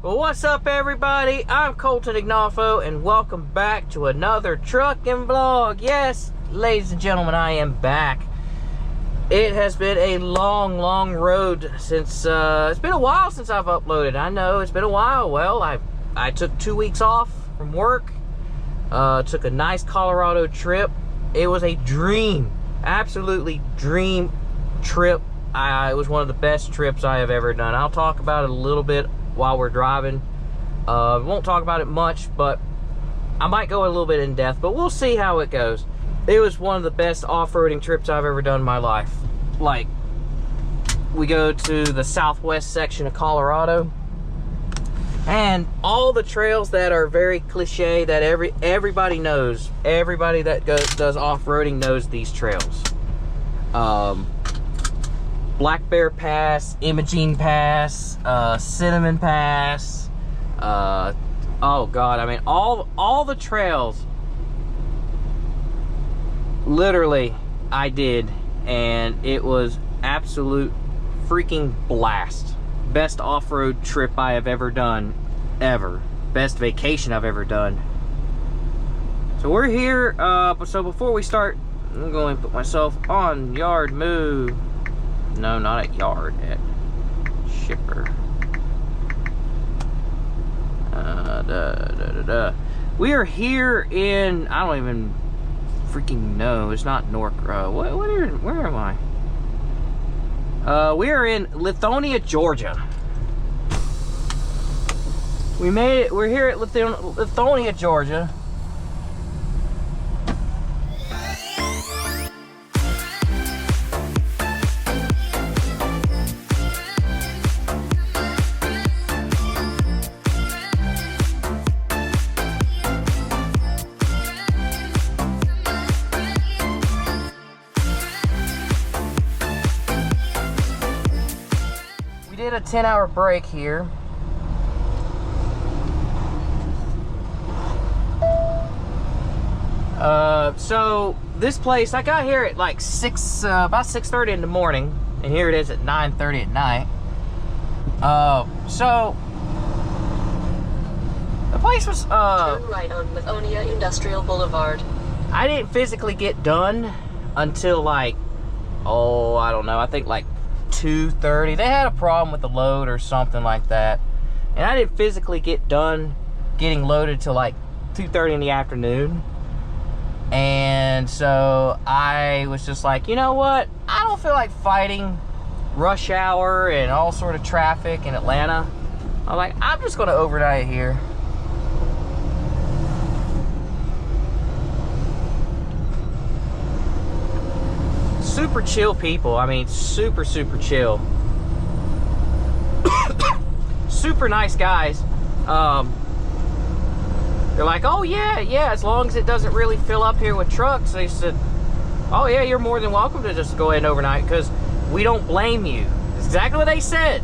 Well, what's up, everybody? I'm Colton Ignafo, and welcome back to another trucking vlog. Yes, ladies and gentlemen, I am back. It has been a long road since, it's been a while since I've uploaded. I know, it's been a while. Well, I took 2 weeks off from work, took a nice Colorado trip. It was a dream, absolutely dream trip. It was one of the best trips I have ever done. I'll talk about it a little bit while we're driving. Won't talk about it much, but I might go a little bit in depth, but we'll see how it goes. It was one of the best off-roading trips I've ever done in my life. Like, we go to the southwest section of Colorado, and all the trails that are very cliche that everybody knows. Everybody that does off-roading knows these trails. Black Bear Pass, Imogene Pass, Cinnamon Pass, oh god, I mean all the trails literally I did, and it was absolute freaking blast. Best off-road trip I have ever done, ever. Best vacation I've ever done. So we're here, so before we start, I'm going to put myself on yard move. No, not at yard, at shipper. We are here in, I don't even freaking know, it's not Nork, where am I? We are in Lithonia, Georgia. We made it, we're here at Lithonia, Georgia. We did a 10-hour break here. So this place, I got here at like about 6:30 in the morning, and here it is at 9:30 at night. So the place was turn right on Lithonia Industrial Boulevard. I didn't physically get done until like, oh, I don't know, I think like 2:30. They had a problem with the load or something like that, and I didn't physically get done getting loaded till like 2:30 in the afternoon. And so I was just like, you know what, I don't feel like fighting rush hour and all sort of traffic in Atlanta. I'm like, I'm just gonna overnight here. Super chill people. I mean, super chill. Super nice guys. They're like, oh yeah, as long as it doesn't really fill up here with trucks. They said, oh yeah, you're more than welcome to just go ahead and overnight, because we don't blame you. That's exactly what they said.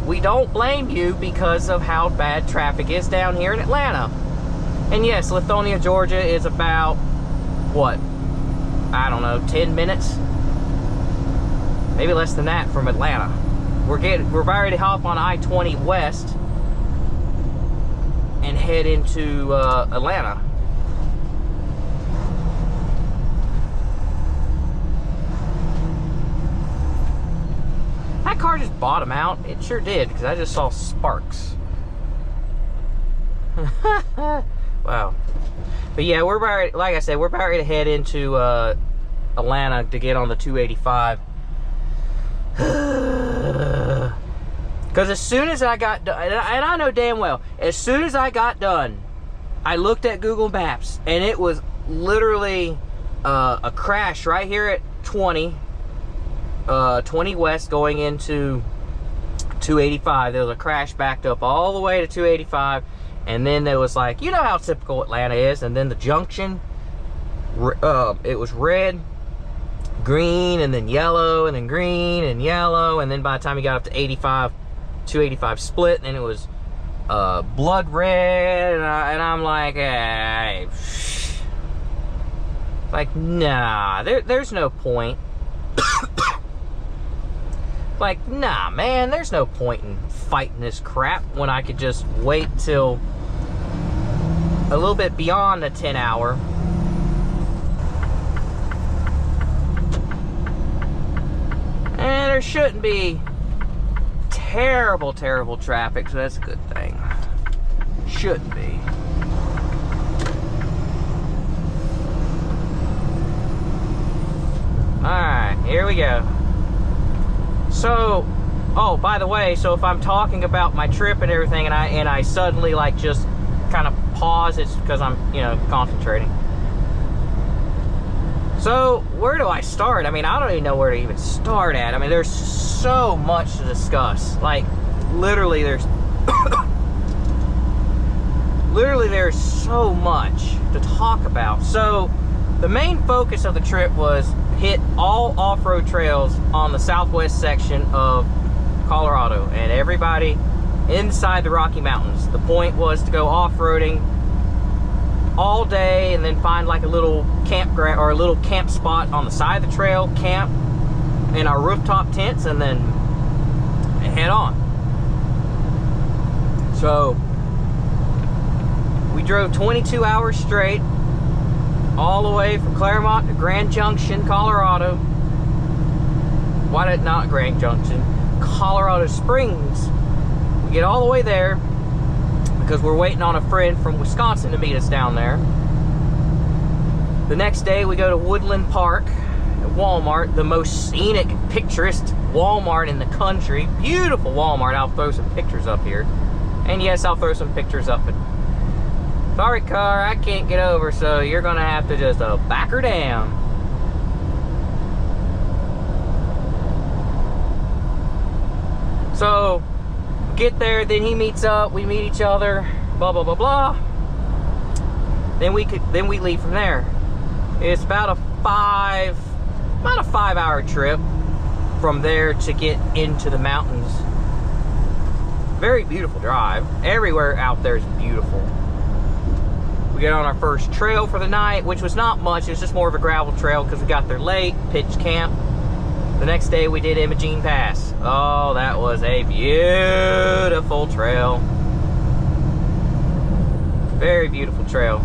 We don't blame you because of how bad traffic is down here in Atlanta. And yes, Lithonia, Georgia is about, what, I don't know, 10 minutes? Maybe less than that from Atlanta. We're about ready to hop on I-20 West and head into Atlanta. That car just bottomed out. It sure did, because I just saw sparks. Wow. But yeah, we're about, like I said, we're about ready to head into Atlanta to get on the 285. Because as soon as I got done, and I know damn well, as soon as I got done, I looked at Google Maps, and it was literally a crash right here at 20 West going into 285. There was a crash backed up all the way to 285, and then there was like, you know how typical Atlanta is, and then the junction, it was red, green, and then yellow, and then green and yellow, and then by the time you got up to 285 split, and it was blood red, and I'm like, hey, like, nah, there's no point. Like, nah, man, there's no point in fighting this crap when I could just wait till a little bit beyond the 10 hour. And there shouldn't be terrible traffic, so that's a good thing. Shouldn't be. Alright, here we go. So, oh, by the way, so if I'm talking about my trip and everything and I suddenly like just kind of pause, it's because I'm, you know, concentrating. So, where do I start? I mean, I don't even know where to even start at. I mean, there's so much to discuss. Like, literally there's so much to talk about. So, the main focus of the trip was hit all off-road trails on the southwest section of Colorado and everybody inside the Rocky Mountains. The point was to go off-roading all day and then find like a little campground or a little camp spot on the side of the trail, camp in our rooftop tents, and then head on. So we drove 22 hours straight all the way from Claremont to Grand Junction, Colorado. Why did not Grand Junction? Colorado Springs. We get all the way there because we're waiting on a friend from Wisconsin to meet us down there. The next day we go to Woodland Park at Walmart, the most scenic, picturesque Walmart in the country. Beautiful Walmart. I'll throw some pictures up here. And yes, I'll throw some pictures up. But sorry, car, I can't get over, so you're gonna have to just back her down. So, get there, then he meets up, we meet each other, blah, blah, blah, blah. Then we leave from there. It's about a 5 hour trip from there to get into the mountains. Very beautiful drive. Everywhere out there is beautiful. We get on our first trail for the night, which was not much. It was just more of a gravel trail because we got there late, pitched camp. The next day we did Imogene Pass. Oh, that was a beautiful trail. Very beautiful trail.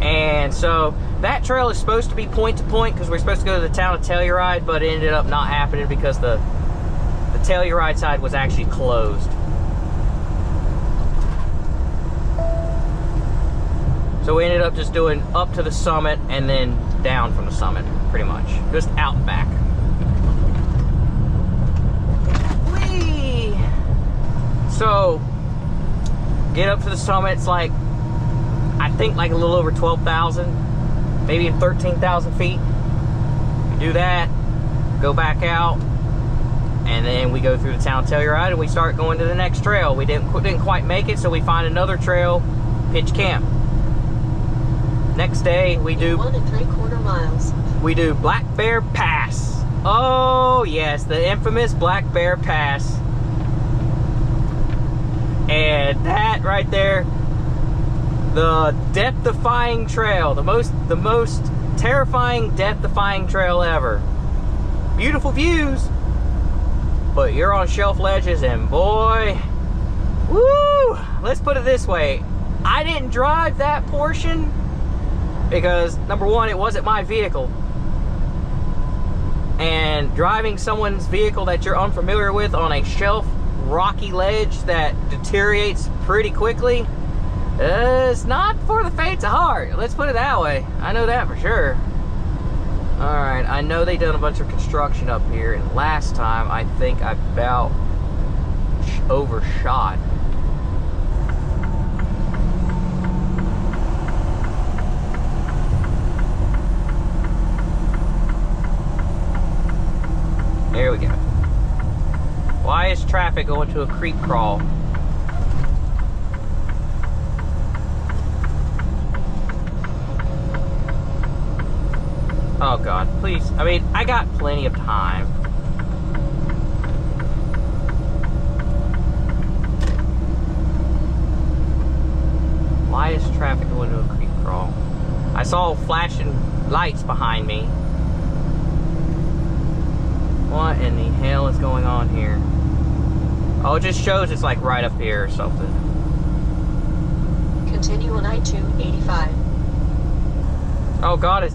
And so that trail is supposed to be point to point because we're supposed to go to the town of Telluride, but it ended up not happening because the Telluride side was actually closed. So we ended up just doing up to the summit and then down from the summit, pretty much. Just out and back. Whee! So, get up to the summit, it's like, I think like a little over 12,000, maybe 13,000 feet. We do that, go back out, and then we go through the town of Telluride and we start going to the next trail. We didn't quite make it, so we find another trail, pitch camp. Next day we do 1 3/4 miles. We do Black Bear Pass. Oh yes, the infamous Black Bear Pass. And that right there, the death-defying trail, the most terrifying, death-defying trail ever. Beautiful views, but you're on shelf ledges, and boy, woo! Let's put it this way: I didn't drive that portion. Because, number one, it wasn't my vehicle. And driving someone's vehicle that you're unfamiliar with on a shelf, rocky ledge that deteriorates pretty quickly, it's not for the faint of heart. Let's put it that way. I know that for sure. Alright, I know they done a bunch of construction up here, and last time I think I about overshot. There we go. Why is traffic going to a creek crawl? Oh God, please. I mean, I got plenty of time. Why is traffic going to a creek crawl? I saw flashing lights behind me. What in the hell is going on here? Oh, it just shows it's like right up here or something. Continue on I-285. Oh God, is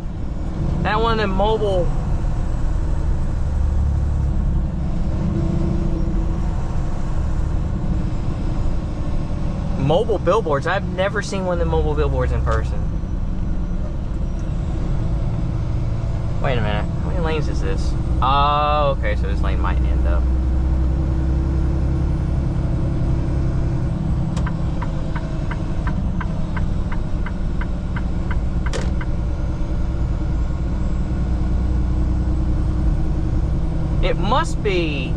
that one of them mobile? Mobile billboards. I've never seen one of the mobile billboards in person. Wait a minute. How many lanes is this? Oh, okay, so this lane might end up. It must be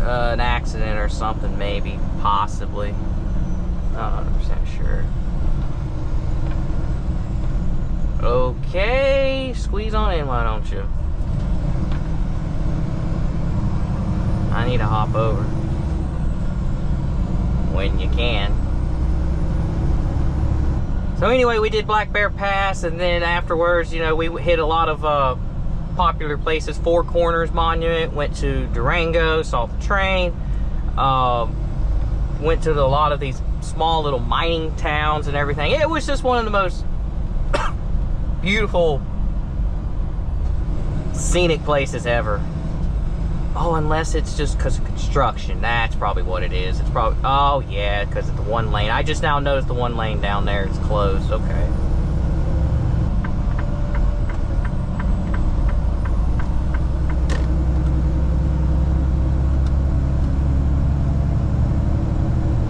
an accident or something, maybe, possibly. Not 100% sure. Okay, squeeze on in, why don't you? I need to hop over. When you can. So anyway, we did Black Bear Pass, and then afterwards, you know, we hit a lot of popular places. Four Corners Monument, went to Durango, saw the train, went to a lot of these small little mining towns and everything. It was just one of the most beautiful scenic places ever. Oh, unless it's just because of construction. That's probably what it is. It's probably, oh yeah, because of the one lane. I just now noticed the one lane down there is closed. Okay.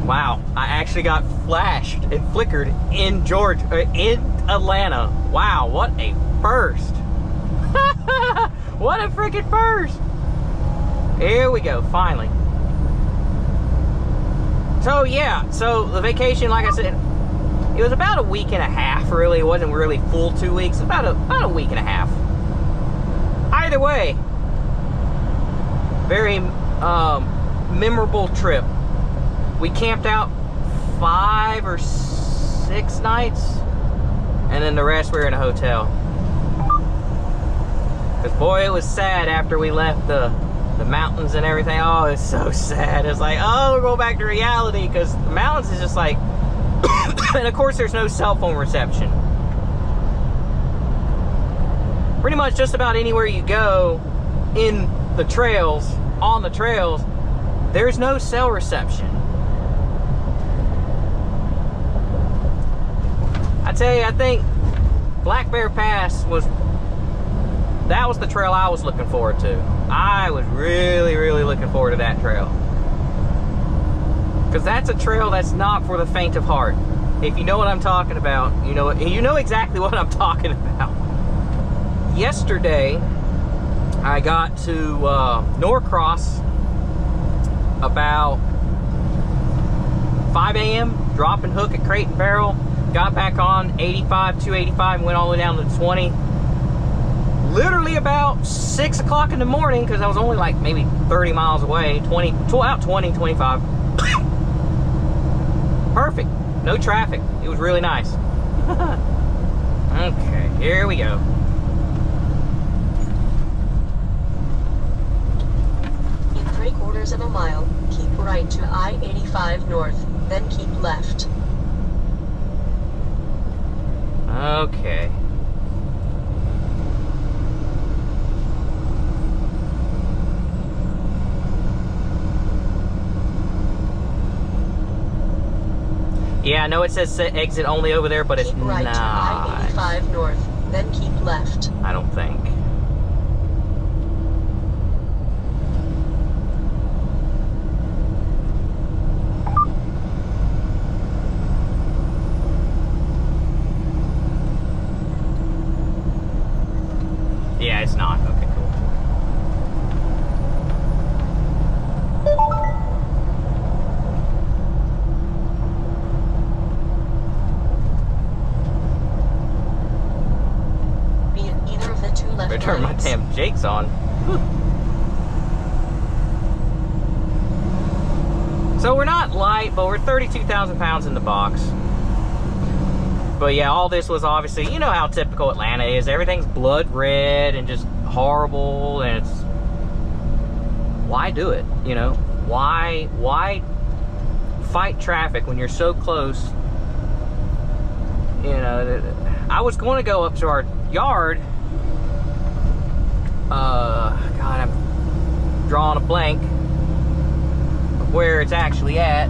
Wow, I actually got flashed and flickered in Georgia, in Atlanta. Wow, what a first. What a freaking first. Here we go, finally. So yeah, so the vacation, like I said, it was about a week and a half, really. It wasn't really full 2 weeks, about a week and a half. Either way, very memorable trip. We camped out 5 or 6 nights, and then the rest we were in a hotel. Because boy, it was sad after we left the mountains and everything. Oh, it's so sad. It's like, oh, we're going back to reality, because the mountains is just like, and of course there's no cell phone reception. Pretty much just about anywhere you go in the trails, on the trails, there's no cell reception. I tell you, I think Black Bear Pass was the trail I was looking forward to. I was really, really looking forward to that trail. Because that's a trail that's not for the faint of heart. If you know what I'm talking about, you know exactly what I'm talking about. Yesterday, I got to Norcross about 5 a.m., drop and hook at Crate and Barrel. Got back on 285, and went all the way down to 20. Literally about 6 o'clock in the morning, because I was only like maybe 30 miles away, 25. Perfect, no traffic. It was really nice. Okay, here we go. In 3/4 of a mile, keep right to I-85 north, then keep left. Okay. Yeah, I know it says exit only over there, but it's keep right not. To I-85 north, then keep left. I don't think. Yeah, it's not. Okay, cool. Be in either of the two left Better turn my lanes. damn jakes on. So we're not light, but we're 32,000 pounds in the box. But yeah, all this was obviously, you know how typical Atlanta is. Everything's blood red and just horrible, and it's, why do it? You know, why fight traffic when you're so close? You know, I was going to go up to our yard. God, I'm drawing a blank of where it's actually at.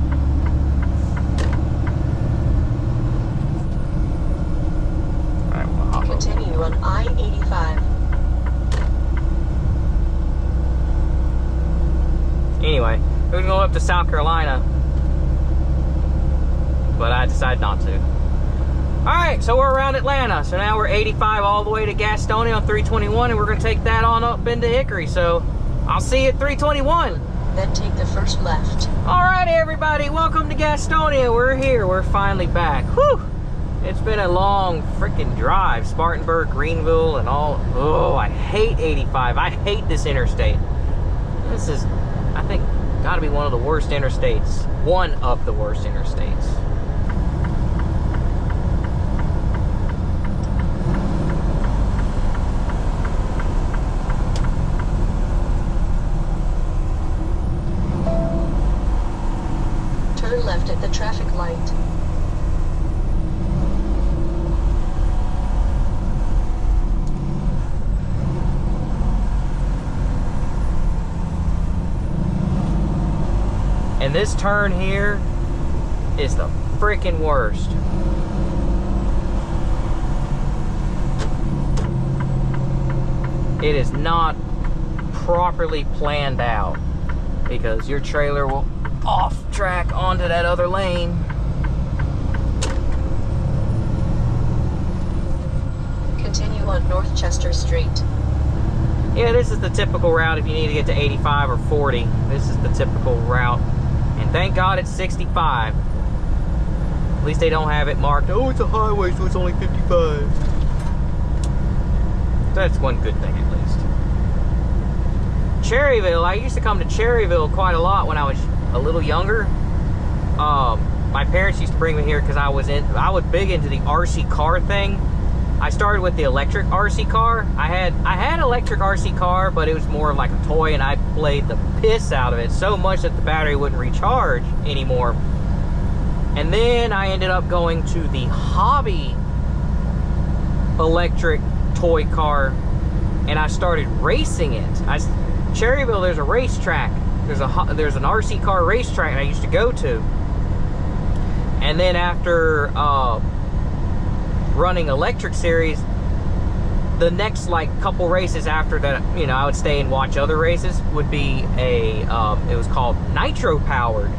Continue on I-85. Anyway, we're going to go up to South Carolina, but I decided not to. Alright, so we're around Atlanta. So now we're 85 all the way to Gastonia on 321, and we're going to take that on up into Hickory. So I'll see you at 321. Then take the first left. Alright, everybody, welcome to Gastonia. We're here. We're finally back. Whew! It's been a long freaking drive. Spartanburg, Greenville, and all. Oh, I hate 85. I hate this interstate. This is, I think, gotta be one of the worst interstates. One of the worst interstates. Turn left at the traffic light. And this turn here is the freaking worst. It is not properly planned out because your trailer will off track onto that other lane. Continue on North Chester Street. Yeah, this is the typical route if you need to get to 85 or 40. This is the typical route. And thank God it's 65. At least they don't have it marked, oh, it's a highway, so it's only 55. That's one good thing, at least. Cherryville, I used to come to Cherryville quite a lot when I was a little younger. My parents used to bring me here because I was big into the RC car thing. I started with the electric RC car. I had electric RC car, but it was more like a toy, and I played the piss out of it so much that the battery wouldn't recharge anymore. And then I ended up going to the hobby electric toy car, and I started racing it. Cherryville, there's a racetrack. There's an RC car racetrack I used to go to. And then after running electric series, the next like couple races after that, you know, I would stay and watch other races, would be a it was called nitro powered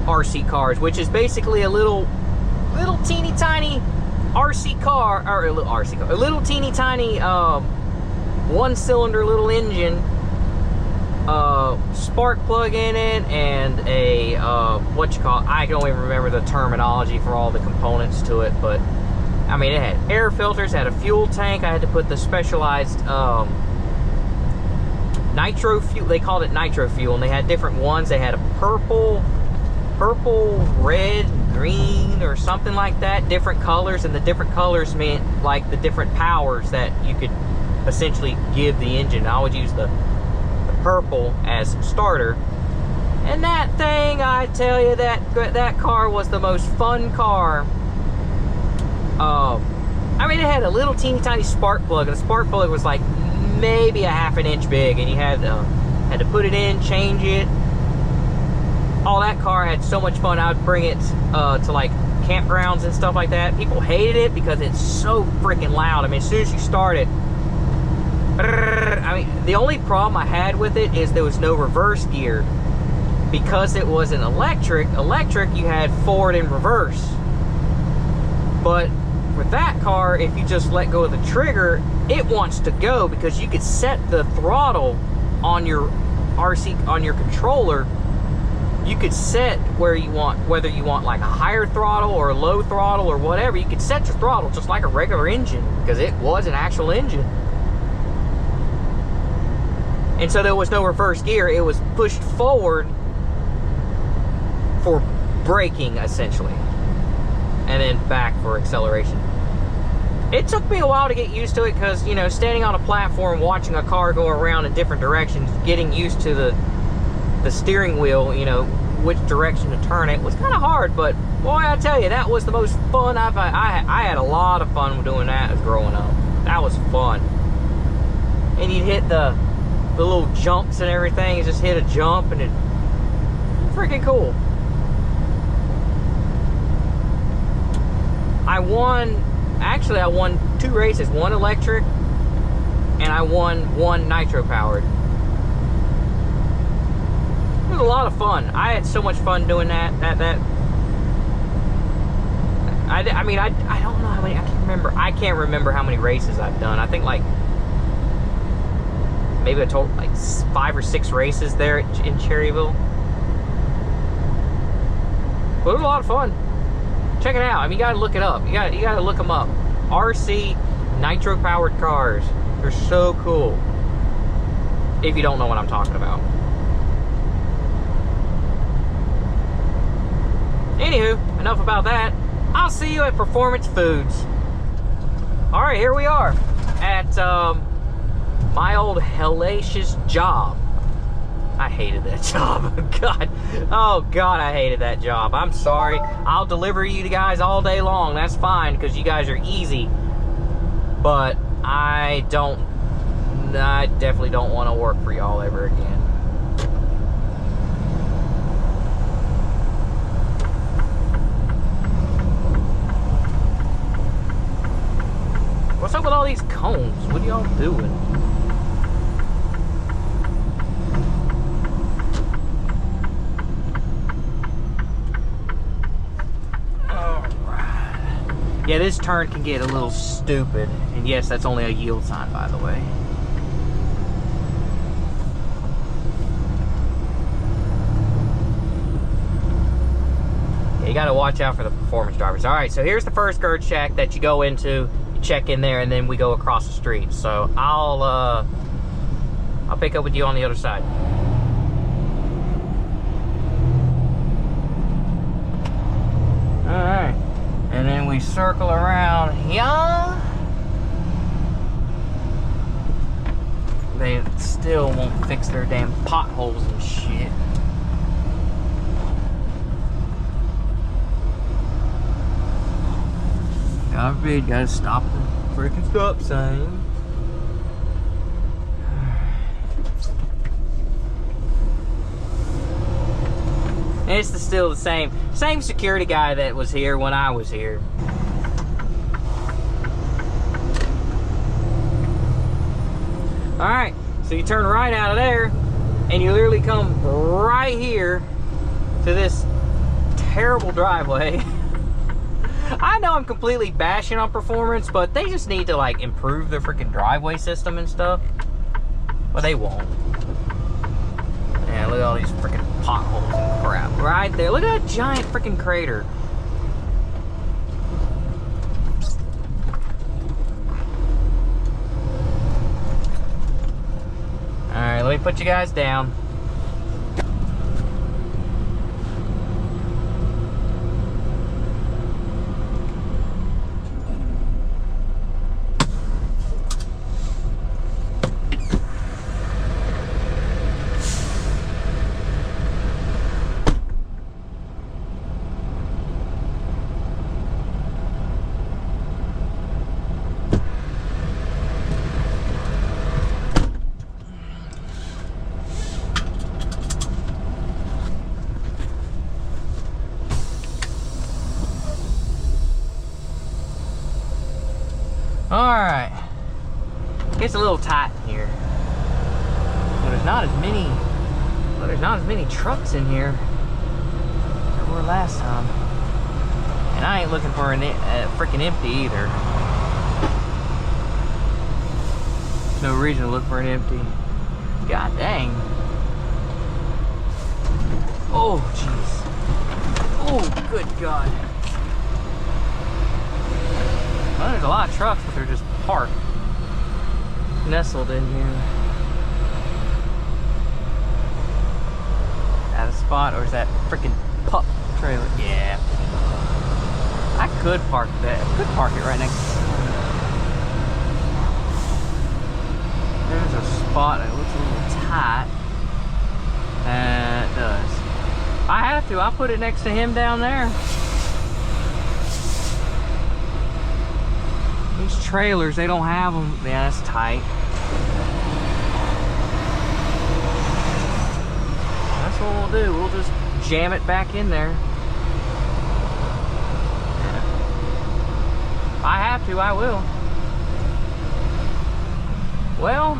RC cars, which is basically a little teeny tiny RC car, or a little teeny tiny one cylinder little engine, spark plug in it, and a I don't even remember the terminology for all the components to it, but I mean, it had air filters, had a fuel tank. I had to put the specialized nitro fuel, they called it nitro fuel, and they had different ones. They had a purple, red, green, or something like that, different colors, and the different colors meant like the different powers that you could essentially give the engine. I would use the purple as starter, and that thing, I tell you, that car was the most fun car. I mean, it had a little teeny tiny spark plug, and the spark plug was like maybe a ½ an inch big, and you had to put it in, change it. Oh, that car had so much fun. I would bring it to like campgrounds and stuff like that. People hated it because it's so freaking loud. I mean, as soon as you start it, I mean, the only problem I had with it is there was no reverse gear. Because it was an electric, you had forward and reverse. But with that car, if you just let go of the trigger, it wants to go, because you could set the throttle on your controller. You could set whether you want like a higher throttle or a low throttle or whatever. You could set your throttle just like a regular engine, because it was an actual engine. And so there was no reverse gear. It was pushed forward for braking, essentially, and then back for acceleration. It took me a while to get used to it because, you know, standing on a platform, watching a car go around in different directions, getting used to the steering wheel, you know, which direction to turn it was kind of hard. But boy, I tell you, that was the most fun I had a lot of fun doing that as growing up. That was fun. And you'd hit the little jumps and everything. You just hit a jump and it freaking cool. I won 2 races, one electric, and I won one nitro powered. It was a lot of fun. I had so much fun doing that. I mean, I don't know how many, I can't remember how many races I've done. I think like, maybe a total like 5 or 6 races there in Cherryville. But it was a lot of fun. Check it out. I mean, you gotta look it up. You gotta look them up. RC nitro powered cars. They're so cool. If you don't know what I'm talking about. Anywho, enough about that. I'll see you at Performance Foods. All right, here we are at my old hellacious job. I hated that job. God. Oh, God, I hated that job. I'm sorry. I'll deliver you guys all day long. That's fine, because you guys are easy. But I definitely don't want to work for y'all ever again. What's up with all these cones? What are y'all doing? Yeah, this turn can get a little stupid. And yes, that's only a yield sign, by the way. Yeah, you gotta watch out for the performance drivers. All right, so here's the first girth shack that you go into. You check in there, and then we go across the street. So I'll pick up with you on the other side. All right. And then we circle around here. They still won't fix their damn potholes and shit. God forbid, gotta stop the freaking stop sign. And it's still the same security guy that was here when I was here. All right, so you turn right out of there, and you literally come right here to this terrible driveway. I know I'm completely bashing on performance, but they just need to like improve their freaking driveway system and stuff. But they won't. Yeah, look at all these freaking potholes and crap right there. Look at that giant freaking crater. All right, let me put you guys down. Alright. It's a little tight in here. But there's not as many trucks in here as there were last time. And I ain't looking for a freaking empty either. There's no reason to look for an empty. God dang. Oh, jeez. Oh, good God. Well, there's a lot of trucks, but they're just parked, nestled in here. At a spot, or is that freaking pup trailer? Yeah. I could park that. I could park it right next to a spot that looks a little tight. And it does. I have to. I'll put it next to him down there. These trailers, they don't have them. Yeah, that's tight. That's what we'll do. We'll just jam it back in there. If I have to, I will. Well,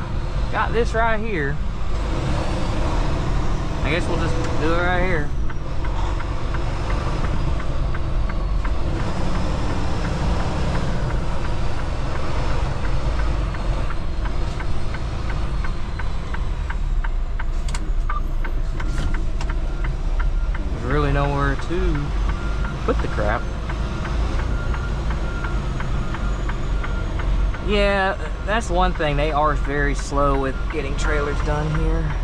got this right here. I guess we'll just do it right here. There's really nowhere to put the crap. Yeah, that's one thing. They are very slow with getting trailers done here.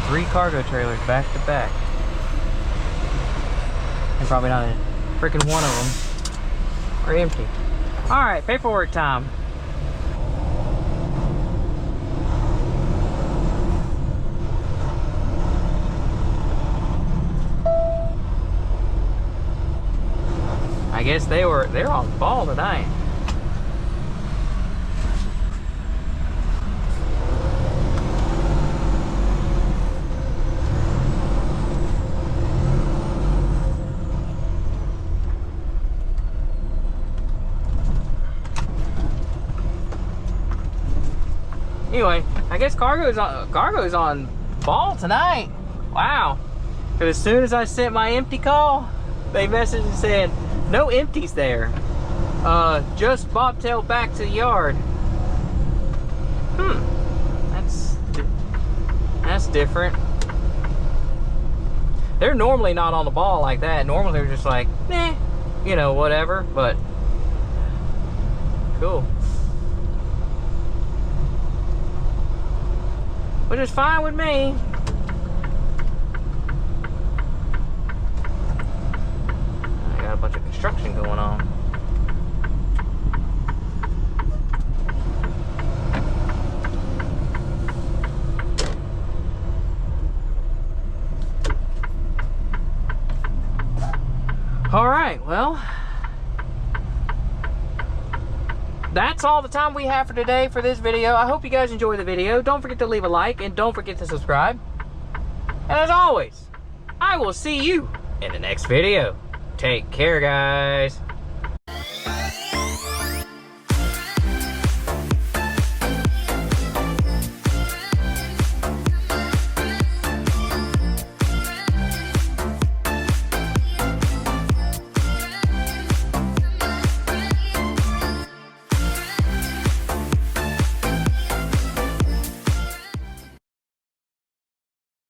Three cargo trailers back to back. And probably not a freaking one of them are empty. Alright, paperwork time. I guess they're on the ball tonight. Anyway, I guess cargo's on ball tonight. Wow. Because as soon as I sent my empty call, they messaged and said, no empties there. Just bobtail back to the yard. That's different. They're normally not on the ball like that. Normally they're just like, nah, you know, whatever, but cool. Which is fine with me. I got a bunch of construction going on. that's all the time we have for today for this video. I hope you guys enjoy the video. Don't forget to leave a like and don't forget to subscribe. And as always, I will see you in the next video. Take care, guys.